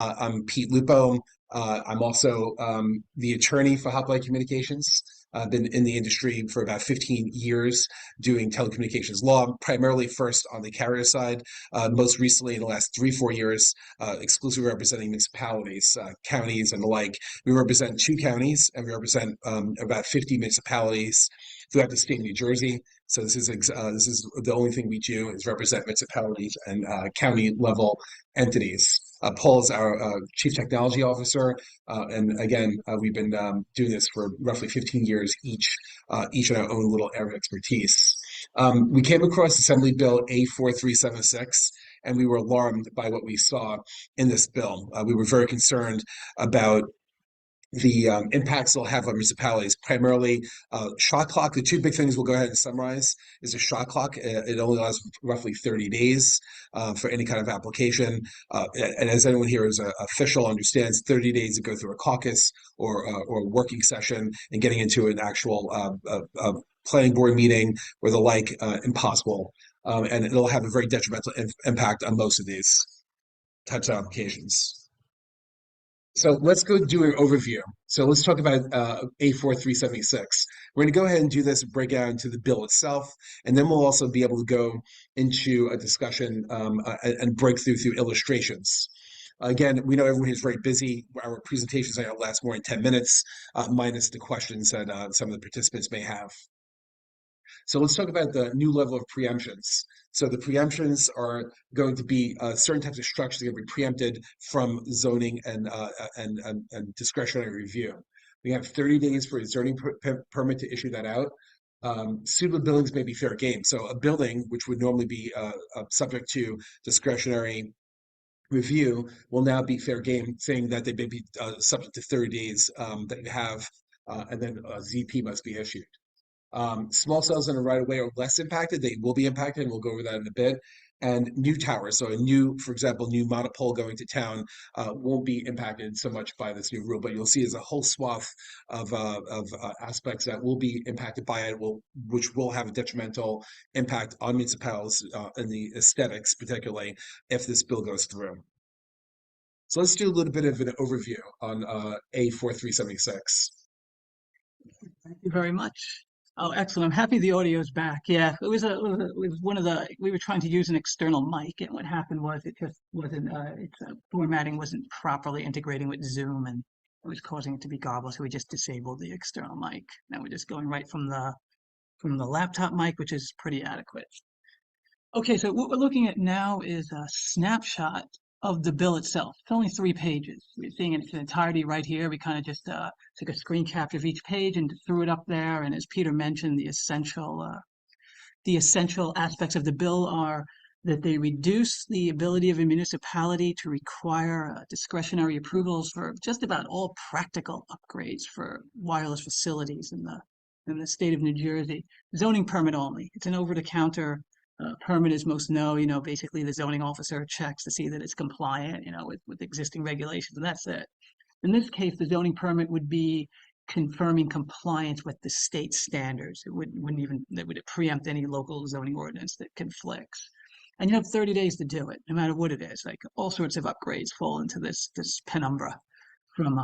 I'm Pete Lupo. I'm also the attorney for Hoplite Communications. I've been in the industry for about 15 years doing telecommunications law, primarily first on the carrier side, most recently in the last 3, 4 years, exclusively representing municipalities, counties, and the like. We represent 2 counties and we represent about 50 municipalities throughout the state of New Jersey. So this is the only thing we do is represent municipalities and county level entities. Paul is our Chief Technology Officer, and again, we've been doing this for roughly 15 years each in our own little area of expertise. We came across Assembly Bill A-4376, and we were alarmed by what we saw in this bill. We were very concerned about the impacts it'll have on municipalities, primarily shot clock. The two big things we'll go ahead and summarize is a shot clock. It only allows roughly 30 days for any kind of application. And as anyone here is official understands, 30 days to go through a caucus or a working session and getting into an actual planning board meeting or the like, impossible. And it'll have a very detrimental impact on most of these types of applications. So let's go do an overview. So let's talk about A4376. We're going to go ahead and do this breakdown to the bill itself, and then we'll also be able to go into a discussion and break through illustrations. Again, we know everyone is very busy. Our presentations are going to last more than 10 minutes, minus the questions that some of the participants may have. So let's talk about the new level of preemptions. So the preemptions are going to be certain types of structures that are going to be preempted from zoning and discretionary review. We have 30 days for a zoning permit to issue that out. Suitable buildings may be fair game. So a building which would normally be subject to discretionary review will now be fair game, saying that they may be subject to 30 days that you have, and then a ZP must be issued. Small cells in a right of way are less impacted. They will be impacted, and we'll go over that in a bit. And new towers, so a new, for example, new monopole going to town won't be impacted so much by this new rule, but you'll see there's a whole swath of aspects that will be impacted by it, which will have a detrimental impact on municipalities and the aesthetics, particularly if this bill goes through. So let's do a little bit of an overview on A4376. Thank you very much. Oh, excellent. I'm happy the audio is back. Yeah, it was one of the, we were trying to use an external mic, and what happened was it just wasn't, its formatting wasn't properly integrating with Zoom, and it was causing it to be garbled, so we just disabled the external mic. Now we're just going right from the laptop mic, which is pretty adequate. Okay, so what we're looking at now is a snapshot of the bill itself. It's only 3 pages. We're seeing it in its entirety right here. We kind of just took a screen capture of each page and threw it up there. And as Peter mentioned, the essential aspects of the bill are that they reduce the ability of a municipality to require discretionary approvals for just about all practical upgrades for wireless facilities in the state of New Jersey. Zoning permit only. It's an over-the-counter permit, as most know. Basically the zoning officer checks to see that it's compliant, with existing regulations, and that's it. In this case, the zoning permit would be confirming compliance with the state standards. It would preempt any local zoning ordinance that conflicts. And you have 30 days to do it, no matter what it is. Like all sorts of upgrades fall into this penumbra, from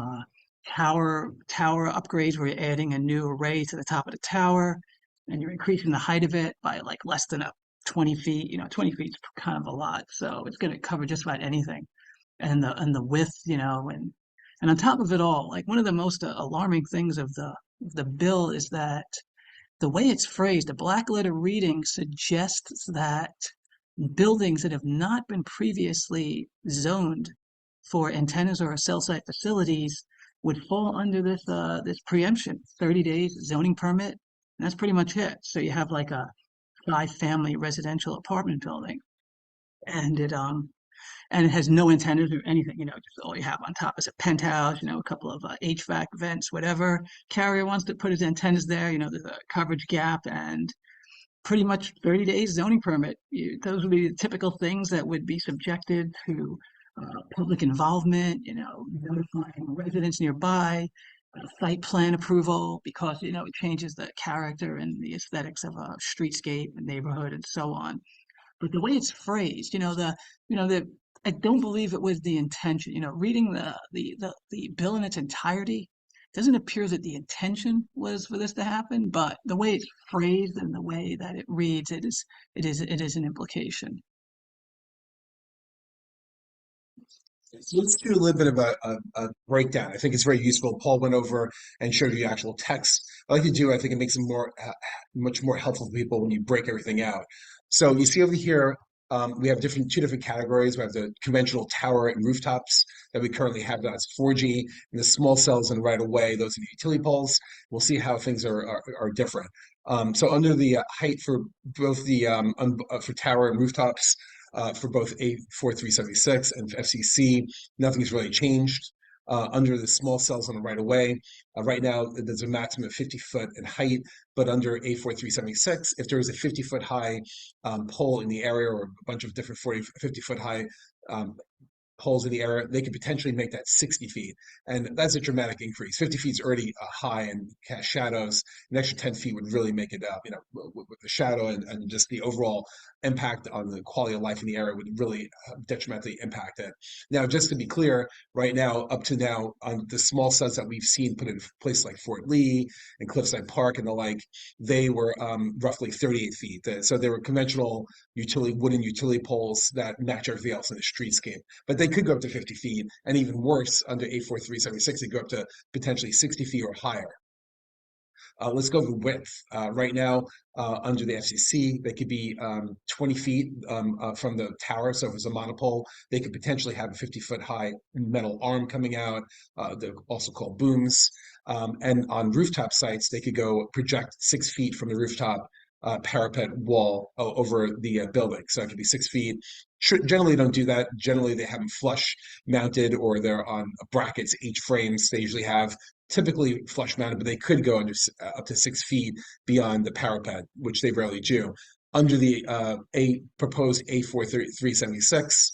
tower upgrades where you're adding a new array to the top of the tower, and you're increasing the height of it by like less than 20 feet. 20 feet is kind of a lot, so it's going to cover just about anything. And the width, and on top of it all, like one of the most alarming things of the bill is that the way it's phrased, the black letter reading suggests that buildings that have not been previously zoned for antennas or cell site facilities would fall under this preemption. 30 days zoning permit, and that's pretty much it. So you have like a 5-family residential apartment building, and it has no antennas or anything. Just all you have on top is a penthouse, a couple of HVAC vents, whatever. Carrier wants to put his antennas there, there's a coverage gap, and pretty much 30 days zoning permit. Those would be the typical things that would be subjected to public involvement, notifying residents nearby, site plan approval, because it changes the character and the aesthetics of a streetscape, a neighborhood, and so on. But the way it's phrased, the I don't believe it was the intention. You know, reading the bill in its entirety, doesn't appear that the intention was for this to happen, but the way it's phrased and the way that it reads, it is an implication. So let's do a little bit of a breakdown. I think it's very useful. Paul went over and showed you actual text. I like to do, I think it makes it much more helpful for people when you break everything out. So you see over here, we have two different categories. We have the conventional tower and rooftops that we currently have. That's 4G, and the small cells and right away, those are the utility poles. We'll see how things are different. So under the height for both the for tower and rooftops, for both A-4376 and FCC. Nothing's really changed. Under the small cells on the right of way, right now there's a maximum of 50 foot in height, but under A-4376, if there is a 50-foot high pole in the area or a bunch of different 50-foot high um, holes in the area, they could potentially make that 60 feet. And that's a dramatic increase. 50 feet is already high and cast shadows. An extra 10 feet would really make it up, with the shadow and just the overall impact on the quality of life in the area would really detrimentally impact it. Now, just to be clear, right now, up to now, on the small cells that we've seen put in places like Fort Lee and Cliffside Park and the like, they were roughly 38 feet. So they were conventional wooden utility poles that match everything else in the streetscape. But they could go up to 50 feet, and even worse, under A4376, they go up to potentially 60 feet or higher. Let's go with width. Right now, under the FCC, they could be 20 feet from the tower. So if it's a monopole, they could potentially have a 50-foot high metal arm coming out. They're also called booms. And on rooftop sites, they could go project 6 feet from the rooftop parapet wall over the building. So it could be 6 feet. Generally, don't do that. Generally, they have them flush mounted or they're on brackets, H frames. They usually have typically flush mounted, but they could go up to 6 feet beyond the parapet, which they rarely do. Under the proposed A4376,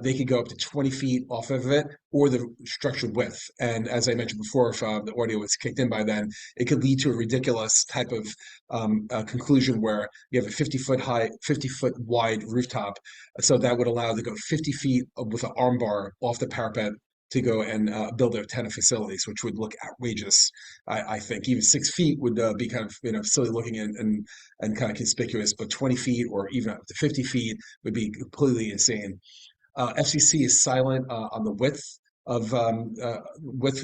they could go up to 20 feet off of it or the structural width. And as I mentioned before, if the audio was kicked in by then, it could lead to a ridiculous type of conclusion where you have a 50-foot high, 50-foot wide rooftop. So that would allow to go 50 feet with an arm bar off the parapet to go and build their tenant facilities, which would look outrageous. I think even 6 feet would be kind of silly looking and kind of conspicuous, but 20 feet or even up to 50 feet would be completely insane. FCC is silent on the width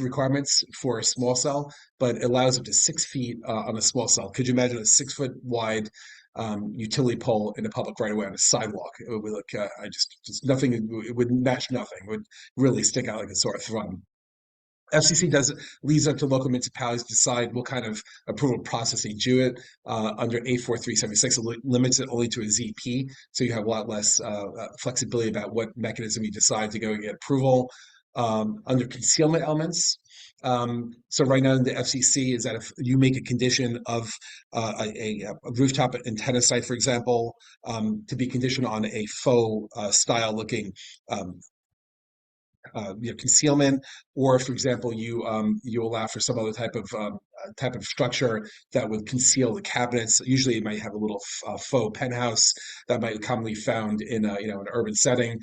requirements for a small cell, but allows up to 6 feet on a small cell. Could you imagine a 6 foot wide utility pole in a public right away on a sidewalk? It would look, just nothing, it would match nothing. It would really stick out like a sore thumb. FCC leaves up to local municipalities to decide what kind of approval process they do it. Under A4376, it limits it only to a ZP, so you have a lot less flexibility about what mechanism you decide to go and get approval. Under concealment elements, so right now in the FCC is that if you make a condition of a rooftop antenna site, for example, to be conditioned on a faux style looking concealment, or for example, you allow for some other type of structure that would conceal the cabinets. Usually, it might have a little faux penthouse that might be commonly found in an urban setting.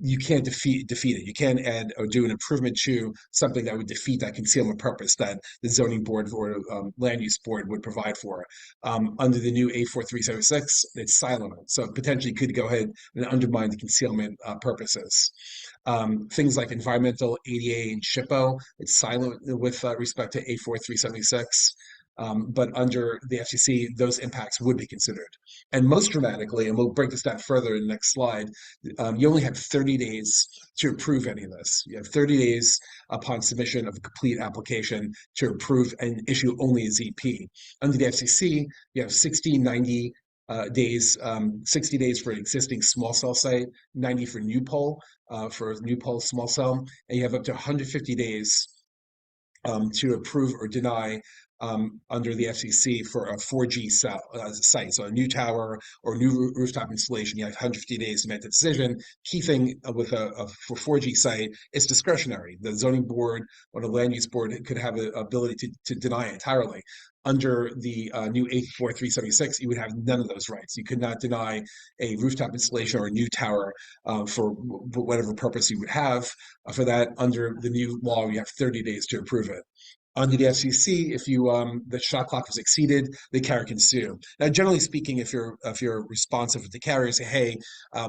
You can't defeat it. You can't add or do an improvement to something that would defeat that concealment purpose that the zoning board or land use board would provide for. Under the new A4376, it's silent, so potentially could go ahead and undermine the concealment purposes. Things like environmental, ADA, and SHPO, it's silent with respect to A4376. But under the FCC, those impacts would be considered. And most dramatically, and we'll break this down further in the next slide, you only have 30 days to approve any of this. You have 30 days upon submission of a complete application to approve and issue only a ZP. Under the FCC, you have 60, 90 days, 60 days for an existing small cell site, 90 for new pole, for a new pole small cell, and you have up to 150 days to approve or deny under the FCC for a 4G site. So a new tower or new rooftop installation, you have 150 days to make the decision. Key thing with for 4G site, it's discretionary. The zoning board or the land use board could have the ability to deny it entirely. Under the new A-4376, you would have none of those rights. You could not deny a rooftop installation or a new tower for whatever purpose you would have for that. Under the new law, you have 30 days to approve it. Under the FCC, if you the shot clock is exceeded, the carrier can sue. Now, generally speaking, if you're responsive with the carrier, say, hey,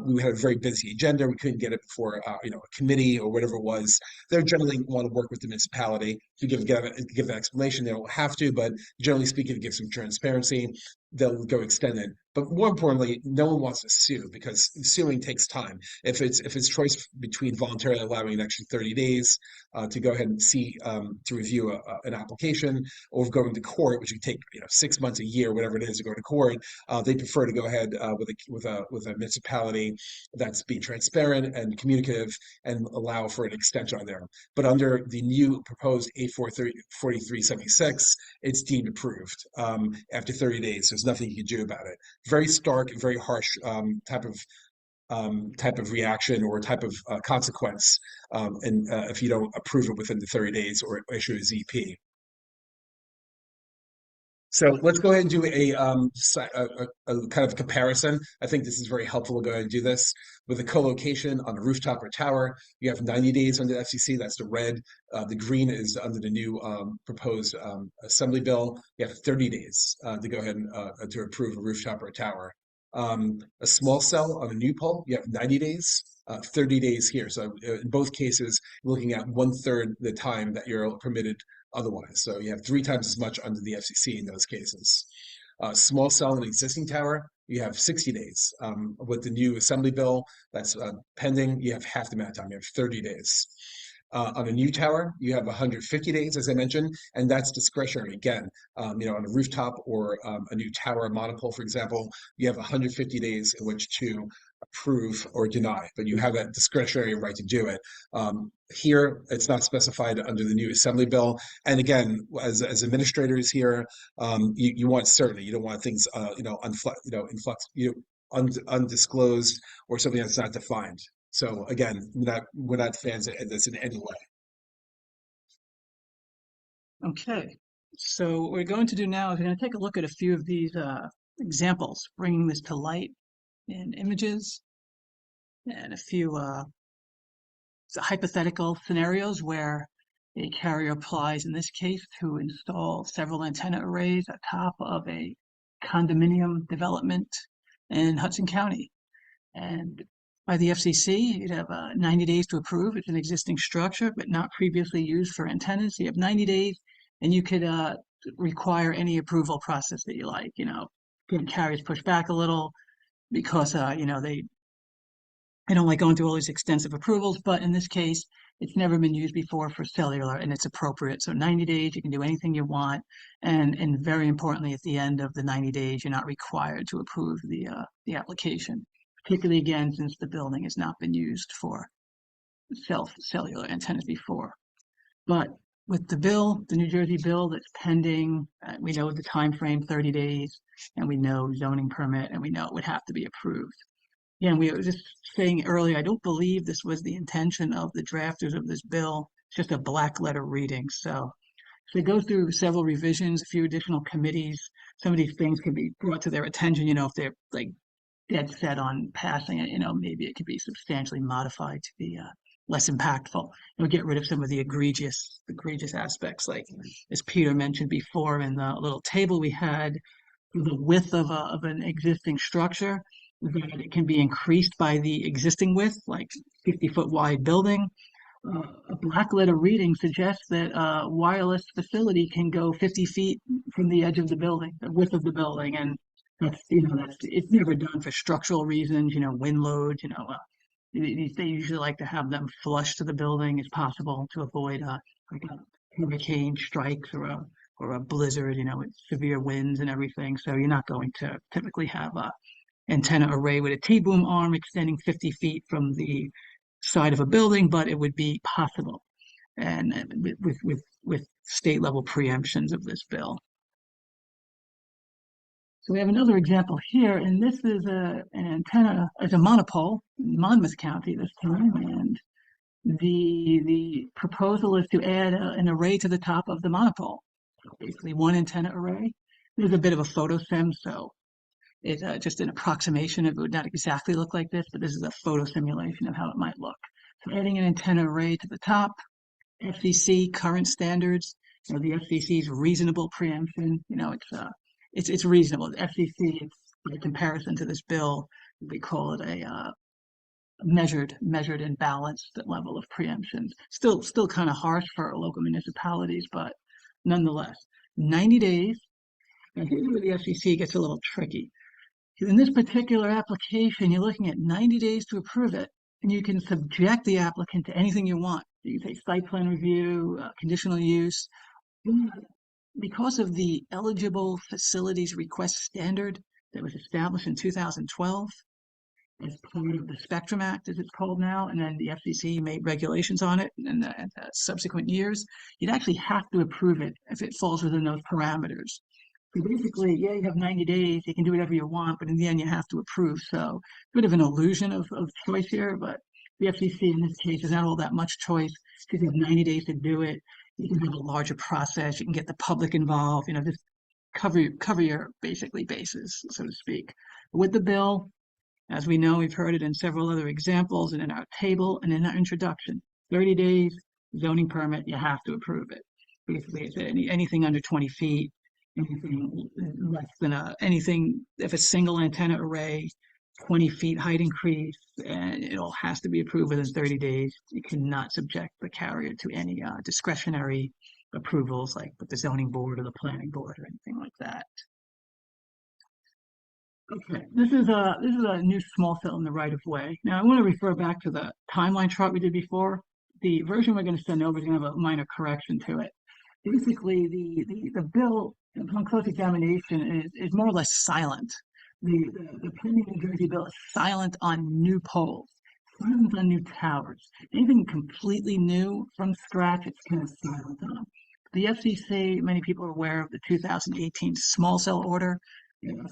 we had a very busy agenda, we couldn't get it before a committee or whatever it was. They generally want to work with the municipality to give that explanation. They don't have to, but generally speaking, to give some transparency, they'll go extend it. But more importantly, no one wants to sue because suing takes time. If it's choice between voluntarily allowing an extra 30 days to go ahead and to review an application or going to court, which would take 6 months, a year, whatever it is to go to court, they prefer to go ahead with a municipality that's being transparent and communicative and allow for an extension on there. But under the new proposed A-4376, it's deemed approved after 30 days. There's nothing you can do about it. Very stark, very harsh type of reaction or type of consequence, and if you don't approve it within the 30 days or issue a ZP. So let's go ahead and do a kind of comparison. I think this is very helpful. We'll go ahead and do this with a co-location on a rooftop or tower. You have 90 days under the FCC. That's the red. The green is under the new proposed assembly bill. You have 30 days to go ahead and to approve a rooftop or a tower. A small cell on a new pole, you have 90 days. 30 days here. So in both cases, you're looking at 1/3 the time that you're permitted otherwise. So you have 3 times as much under the FCC in those cases. Small cell and existing tower, you have 60 days. With the new assembly bill that's pending, you have half the amount of time. You have 30 days. On a new tower, you have 150 days, as I mentioned, and that's discretionary. Again, on a rooftop or a new tower monopole, for example, you have 150 days in which to approve or deny, but you have that discretionary right to do it. Here, it's not specified under the new assembly bill. And again, as administrators here, you want certainty. You don't want things, undisclosed or something that's not defined. So again, we're not fans of this in any way. Okay, so what we're going to do now is we're going to take a look at a few of these examples, bringing this to light in images and a few hypothetical scenarios where a carrier applies, in this case, to install several antenna arrays atop of a condominium development in Hudson County. And by the FCC, you'd have 90 days to approve. It's an existing structure, but not previously used for antennas. So you have 90 days, and you could require any approval process that you like. Carriers push back a little because they don't like going through all these extensive approvals. But in this case, it's never been used before for cellular, and it's appropriate. So 90 days, you can do anything you want, and very importantly, at the end of the 90 days, you're not required to approve the application. Particularly again, since the building has not been used for cellular antennas before. But with the bill, the New Jersey bill that's pending, we know the time frame, 30 days, and we know zoning permit, and we know it would have to be approved. Again, we were just saying earlier, I don't believe this was the intention of the drafters of this bill. It's just a black letter reading. So they go through several revisions, a few additional committees. Some of these things can be brought to their attention, if they're like dead set on passing it, maybe it could be substantially modified to be less impactful. Get rid of some of the egregious aspects, like as Peter mentioned before in the little table we had, the width of an existing structure, that it can be increased by the existing width, like 50-foot wide building. A black letter reading suggests that a wireless facility can go 50 feet from the edge of the building, the width of the building, and it's never done for structural reasons, wind load, they usually like to have them flush to the building as possible to avoid like a hurricane strikes or a blizzard, with severe winds and everything. So you're not going to typically have a antenna array with a T-boom arm extending 50 feet from the side of a building, but it would be possible. And with with state level preemptions of this bill. So we have another example here, and this is an antenna, it's a monopole in Monmouth County this time, and the proposal is to add an array to the top of the monopole. So basically one antenna array. There's a bit of a photo sim, so it's just an approximation. It would not exactly look like this, but this is a photo simulation of how it might look. So adding an antenna array to the top, FCC current standards, the FCC's reasonable preemption, it's reasonable. The FCC, it's by comparison to this bill, we call it a measured and balanced level of preemptions. Still kind of harsh for local municipalities, but nonetheless, 90 days. And here's where the FCC gets a little tricky. In this particular application, you're looking at 90 days to approve it, and you can subject the applicant to anything you want. You can say site plan review, conditional use. Because of the eligible facilities request standard that was established in 2012 as part of the Spectrum Act, as it's called now, and then the FCC made regulations on it in the subsequent years, you'd actually have to approve it if it falls within those parameters. So basically, yeah, you have 90 days, you can do whatever you want, but in the end, you have to approve. So, bit of an illusion of choice here, but the FCC in this case is not all that much choice because you have 90 days to do it. You can have a larger process, you can get the public involved, just cover your basically bases, so to speak. With the bill, as we know, we've heard it in several other examples and in our table and in our introduction. 30 days, zoning permit, you have to approve it. Basically, it's anything under 20 feet, anything less than anything, if a single antenna array, 20 feet height increase, and it all has to be approved within 30 days. You cannot subject the carrier to any discretionary approvals like with the zoning board or the planning board or anything like that. Okay, this is a new small cell in the right of way. Now I want to refer back to the timeline chart we did before. The version we're going to send over is going to have a minor correction to it. Basically, the bill upon close examination is more or less silent. The pending New Jersey bill is silent on new poles, silent on new towers. Anything completely new from scratch, it's kind of silent on. The FCC, many people are aware of the 2018 small cell order,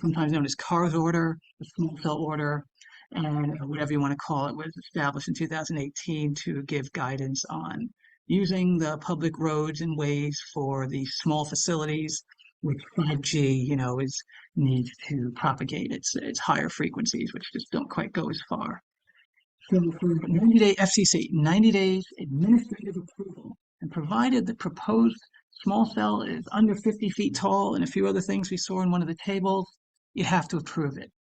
sometimes known as CARS order, the small cell order, and whatever you want to call it, was established in 2018 to give guidance on using the public roads and ways for the small facilities, which 5G, is needs to propagate its higher frequencies, which just don't quite go as far. So for 90-day FCC, 90 days administrative approval, and provided the proposed small cell is under 50 feet tall and a few other things we saw in one of the tables, you have to approve it.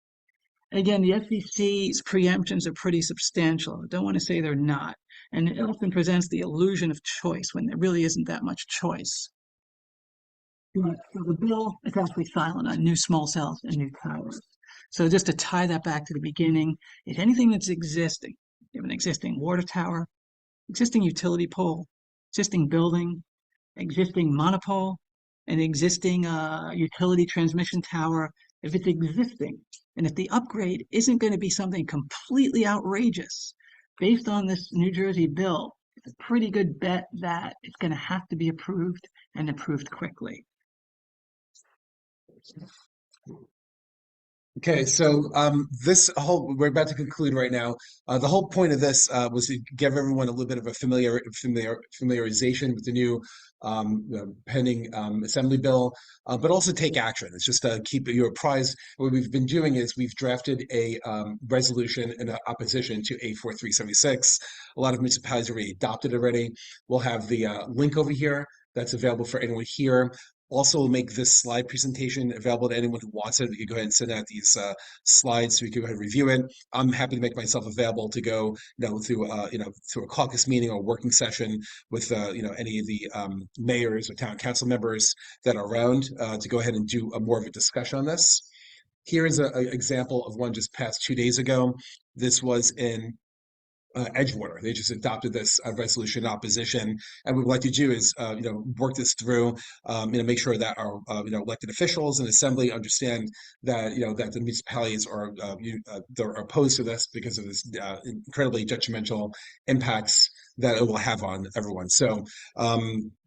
Again, the FCC's preemptions are pretty substantial. I don't want to say they're not. And it often presents the illusion of choice when there really isn't that much choice. But for the bill, it's actually silent on new small cells and new towers. So just to tie that back to the beginning, if anything that's existing, you have an existing water tower, existing utility pole, existing building, existing monopole, an existing utility transmission tower, if it's existing, and if the upgrade isn't going to be something completely outrageous, based on this New Jersey bill, it's a pretty good bet that it's going to have to be approved and approved quickly. Okay, so we're about to conclude right now. The whole point of this was to give everyone a little bit of a familiarization with the new pending assembly bill, but also take action. It's just to keep you apprised. What we've been doing is we've drafted a resolution in opposition to A-4376. A lot of municipalities already adopted it already. We'll have the link over here that's available for anyone here. Also, we'll make this slide presentation available to anyone who wants it. We could go ahead and send out these slides so we can go ahead and review it. I'm happy to make myself available to go, through a caucus meeting or working session with, any of the mayors or town council members that are around to go ahead and do more of a discussion on this. Here is an example of one just passed 2 days ago. This was in Edgewater. They just adopted this resolution in opposition, and what we'd like to do is, work this through, make sure that our, elected officials and assembly understand that, that the municipalities are opposed to this because of this incredibly detrimental impacts that it will have on everyone. So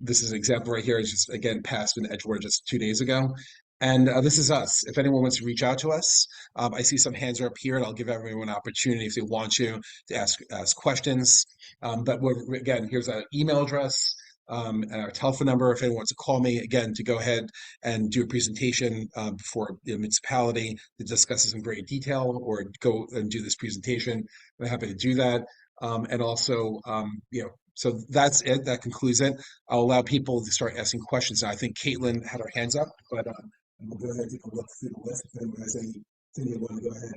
this is an example right here. It's just again passed in Edgewater just 2 days ago. And this is us. If anyone wants to reach out to us, I see some hands are up here, and I'll give everyone an opportunity if they want to ask questions. But again, here's our email address and our telephone number. If anyone wants to call me again to go ahead and do a presentation for the municipality that discusses in great detail, or go and do this presentation, I'm happy to do that. And also, so that's it. That concludes it. I'll allow people to start asking questions now. I think Caitlin had her hands up, but we'll go ahead and take a look through the list. If anyone has anything they want to go ahead,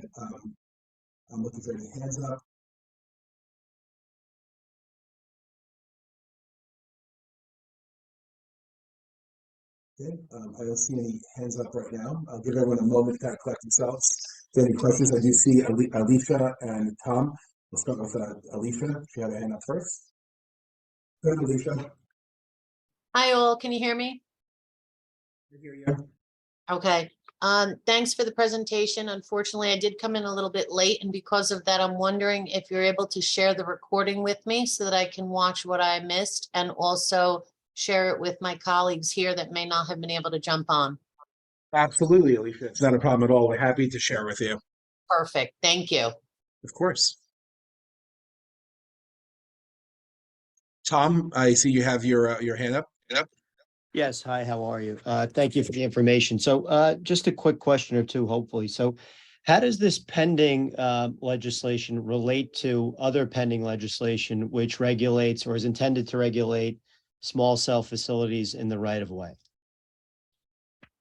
I'm looking for any hands up. Okay, I don't see any hands up right now. I'll give everyone a moment to kind of collect themselves. If there are any questions, I do see Alicia and Tom. We'll start with Alicia. She had a hand up first. Go ahead, Alicia. Hi all, can you hear me? I hear you. Okay. Thanks for the presentation. Unfortunately, I did come in a little bit late, and because of that, I'm wondering if you're able to share the recording with me so that I can watch what I missed, and also share it with my colleagues here that may not have been able to jump on. Absolutely, Alicia. It's not a problem at all. We're happy to share with you. Perfect. Thank you. Of course. Tom, I see you have your hand up. Yep. Yes. Hi, how are you? Thank you for the information. So just a quick question or two, hopefully. So how does this pending legislation relate to other pending legislation which regulates or is intended to regulate small cell facilities in the right of way?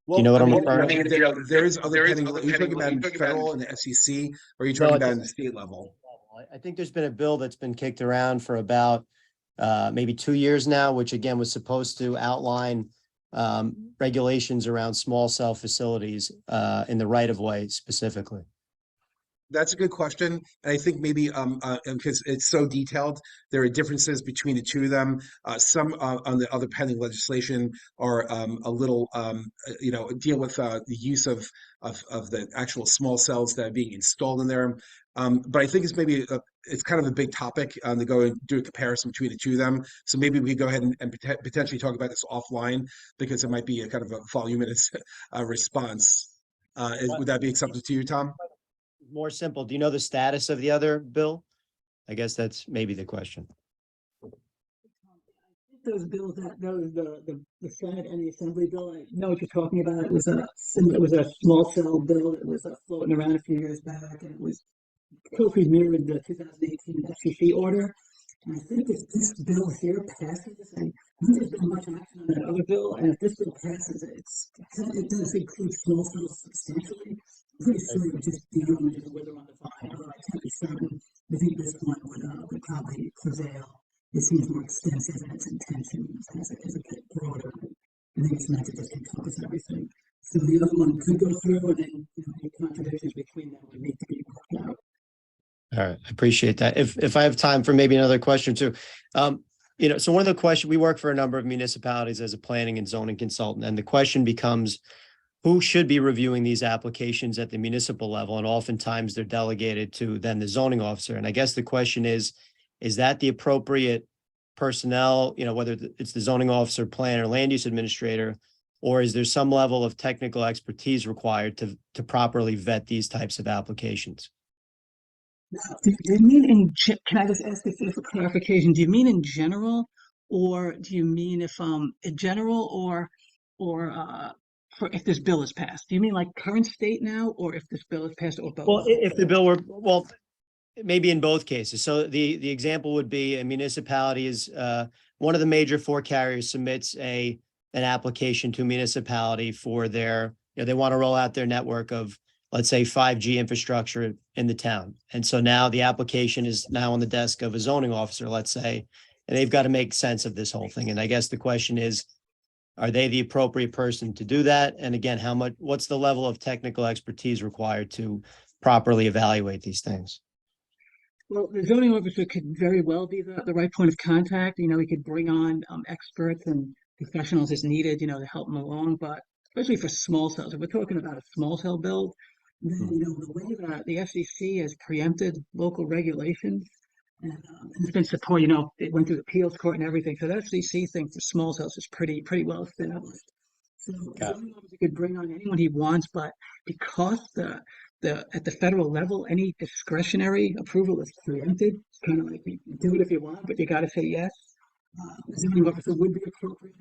Well, you know what I I'm mean, referring to? There is other pending. Are you talking about in federal and the FCC, or are you talking about in the state level? I think there's been a bill that's been kicked around for about maybe 2 years now, which again was supposed to outline regulations around small cell facilities in the right of way specifically. That's a good question. And I think maybe because it's so detailed, there are differences between the two of them. Some on the other pending legislation are a little, deal with the use of the actual small cells that are being installed in there. But I think it's maybe it's kind of a big topic to go and do a comparison between the two of them. So maybe we go ahead and potentially talk about this offline, because it might be a kind of a voluminous response. Would that be acceptable to you, Tom? More simple. Do you know the status of the other bill? I guess that's maybe the question. Those bills, the Senate and the Assembly bill, I know what you're talking about. It was a small cell bill that was floating around a few years back, and it was closely mirrored the 2018 FCC order. And I think if this bill here passes, and I think there's been much action on that other bill, and if this bill passes, it does include small cells substantially. I'm pretty sure it would just wither on the vine, although I can't be certain. I think this one would probably prevail. It seems more extensive in its intentions as a bit broader. I think it's meant to just encompass everything. So the other one could go through, and then any contradictions between them would need to be worked out. All right, I appreciate that. If I have time for maybe another question too, so one of the questions, we work for a number of municipalities as a planning and zoning consultant, and the question becomes, who should be reviewing these applications at the municipal level? And oftentimes they're delegated to then the zoning officer. And I guess the question is that the appropriate personnel, whether it's the zoning officer, planner, land use administrator, or is there some level of technical expertise required to properly vet these types of applications? Do you mean can I just ask this for clarification? Do you mean in general, or do you mean if in general, or for if this bill is passed? Do you mean like current state now, or if this bill is passed, or both? Well, if the bill were, maybe in both cases. So the example would be a municipality is one of the major four carriers submits an application to a municipality for their, they want to roll out their network of, let's say, 5G infrastructure in the town. And so now the application is now on the desk of a zoning officer, let's say, and they've got to make sense of this whole thing. And I guess the question is, are they the appropriate person to do that? And again, what's the level of technical expertise required to properly evaluate these things? Well, the zoning officer could very well be the right point of contact. He could bring on experts and professionals as needed, to help them along. But especially for small cells, if we're talking about a small cell build, then, the way that the FCC has preempted local regulations, And it's been support, you know, it went through the appeals court and everything. So the FCC thing for small cells is pretty well established. So Yeah. zoning officer could bring on anyone he wants, but because the at the federal level, any discretionary approval is preempted. It's kind of like you can do it if you want, but you got to say yes. The zoning officer would be appropriate,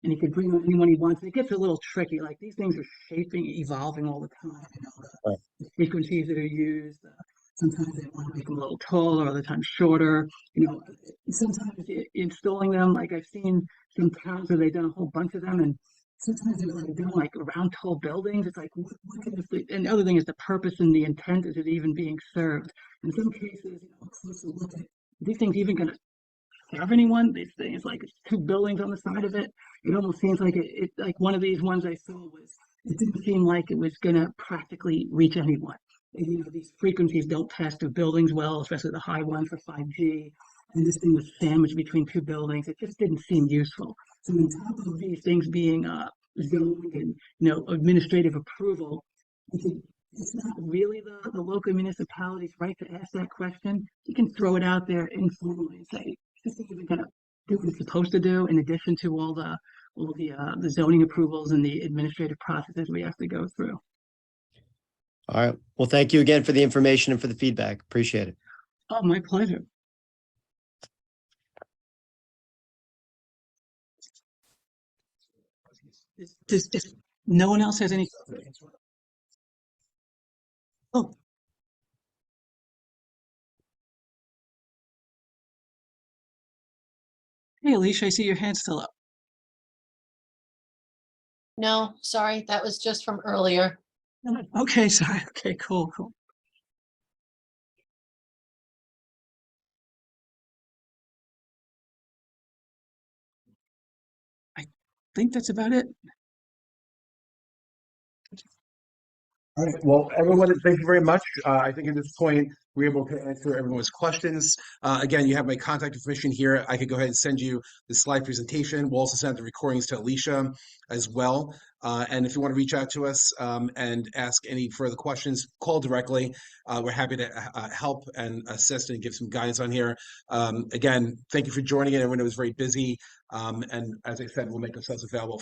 and he could bring on anyone he wants. It gets a little tricky. Like these things are shaping, evolving all the time. You know, Right. the frequencies that are used. Sometimes they want to make them a little taller, other times shorter. You know, sometimes installing them, like I've seen some towns where they've done a whole bunch of them, and sometimes they're like doing like round tall buildings. It's like, what can this be? And the other thing is the purpose and the intent, is it even being served? In some cases, you know, closer look at these things even going to serve anyone. These things, like it's two buildings on the side of it. It almost seems like it like one of these ones I saw was, it didn't seem like it was going to practically reach anyone. And, you know, these frequencies don't pass through buildings well, especially the high one for 5G. And this thing was sandwiched between two buildings. It just didn't seem useful. So on top of these things being zoned and, you know, administrative approval, I think it's not really the local municipality's right to ask that question. You can throw it out there informally and say, this is even going to do what it's supposed to do, in addition to all the zoning approvals and the administrative processes we have to go through. All right. Well, thank you again for the information and for the feedback. Appreciate it. Oh, my pleasure. Does no one else has any? Oh. Hey, Alicia, I see your hand's still up. No, sorry, that was just from earlier. Okay, sorry. Okay, cool. I think that's about it. All right. Well, everyone, thank you very much. I think at this point, we're able to answer everyone's questions. Again, you have my contact information here. I could go ahead and send you the slide presentation. We'll also send the recordings to Alicia as well. And if you want to reach out to us and ask any further questions, call directly. We're happy to help and assist and give some guidance on here. Again, thank you for joining it. Everyone was very busy. And as I said, we'll make ourselves available